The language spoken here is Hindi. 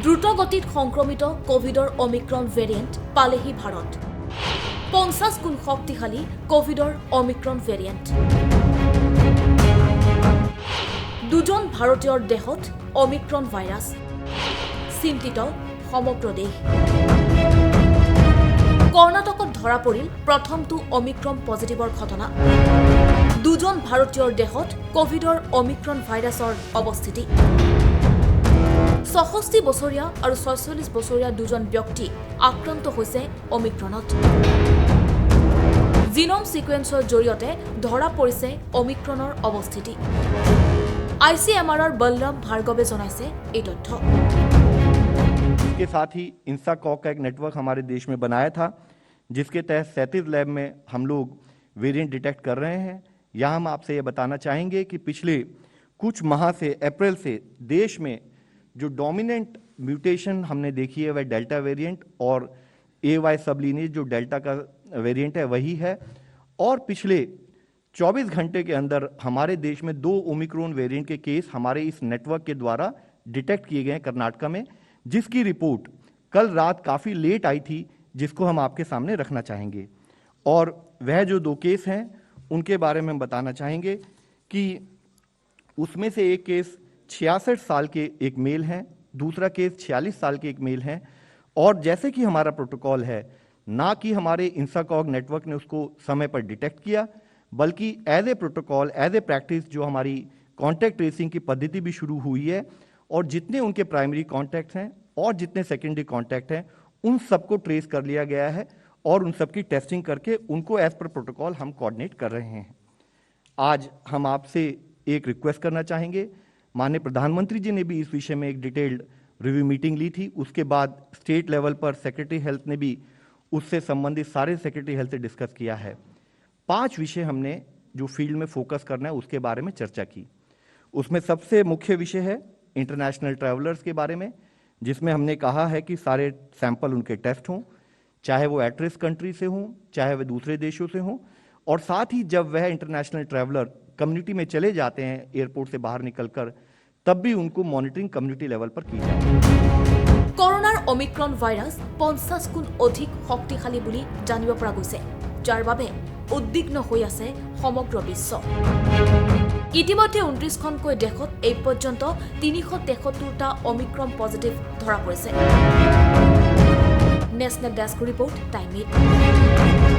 দ্ৰুতগতিত সংক্ৰমিত কোভিডৰ অমিক্ৰন ভেৰিয়েণ্ট পালেহি ভাৰত 50 গুণ শক্তিশালী কোভিডৰ অমিক্ৰন ভেৰিয়েণ্ট দুজন ভাৰতীয়ৰ দেহত অমিক্ৰন ভাইৰাছ চিন্তিত সমগ্ৰ দেশ কৰ্ণাটকত ধৰা পৰিল প্ৰথমটো অমিক্ৰন পজিটিভৰ ঘটনা দুজন ভাৰতীয়ৰ দেহত কোভিডৰ অমিক্ৰন ভাইৰাছৰ অৱস্থিতি ৬৬ বছৰীয়া আৰু ৪৬ বছৰীয়া দুজন ব্যক্তি আক্ৰান্ত হৈছে অমিক্ৰণত জিনোম সিকুৱেন্সৰ জৰিয়তে ধৰা পৰিছে অমিক্ৰণৰ অৱস্থিতি ICMR बलराम भार्गवे जनाइছে এই তথ্য इसके साथ ही इंसाकॉक का एक नेटवर्क हमारे देश में बनाया था जिसके तहत 37 लैब में हम लोग वेरिएंट डिटेक्ट कर रहे हैं। यहाँ हम आपसे ये बताना चाहेंगे कि पिछले कुछ माह से अप्रैल से देश में जो डोमिनेंट म्यूटेशन हमने देखी है वह डेल्टा वेरिएंट और AY सबलिनेज जो डेल्टा का वेरिएंट है वही है और पिछले 24 घंटे के अंदर हमारे देश में 2 ओमिक्रॉन वेरिएंट के केस हमारे इस नेटवर्क के द्वारा डिटेक्ट किए गए हैं कर्नाटका में, जिसकी रिपोर्ट कल रात काफ़ी लेट आई थी, जिसको हम आपके सामने रखना चाहेंगे। और वह जो 2 केस हैं उनके बारे में हम बताना चाहेंगे कि उसमें से एक केस 66 साल के एक मेल हैं, दूसरा केस 46 साल के एक मेल हैं। और जैसे कि हमारा प्रोटोकॉल है, ना कि हमारे इंसाकॉग नेटवर्क ने उसको समय पर डिटेक्ट किया, बल्कि as a protocol as a practice जो हमारी कॉन्टैक्ट ट्रेसिंग की पद्धति भी शुरू हुई है और जितने उनके प्राइमरी कॉन्टैक्ट्स हैं और जितने सेकेंडरी कॉन्टैक्ट हैं उन सबको ट्रेस कर लिया गया है और उन सबकी टेस्टिंग करके उनको एज पर प्रोटोकॉल हम कोऑर्डिनेट कर रहे हैं। आज हम आपसे एक रिक्वेस्ट करना चाहेंगे, माननीय प्रधानमंत्री जी ने भी इस विषय में एक डिटेल्ड रिव्यू मीटिंग ली थी, उसके बाद स्टेट लेवल पर सेक्रेटरी हेल्थ ने भी उससे संबंधित सारे सेक्रेटरी हेल्थ से डिस्कस किया है। 5 विषय हमने जो फील्ड में फोकस करना है उसके बारे में चर्चा की। उसमें सबसे मुख्य विषय है इंटरनेशनल ट्रैवलर्स के बारे में, जिसमें हमने कहा है कि सारे सैंपल उनके टेस्ट हों, चाहे वो एट रिस्क कंट्री से हों चाहे वह दूसरे देशों से हों, और साथ ही जब वह इंटरनेशनल ट्रैवलर कम्युनिटी में चले जाते हैं एयरपोर्ट से बाहर निकलकर, तब भी उनको मॉनिटरिंग कम्युनिटी लेवल पर की जाए। কৰোনাৰ অমিক্ৰন ভাইৰাছ 50 গুণ অধিক শক্তিশালী বুলি জানিব পৰা গৈছে, যাৰ বাবে উদ্বিগ্ন হৈ আছে সমগ্ৰ বিশ্ব। ইতিমধ্যে 29খনকৈ দেশত এই পৰ্যন্ত 373টা অমিক্ৰন পজিটিভ ধৰা পৰিছে। National desk report time 8।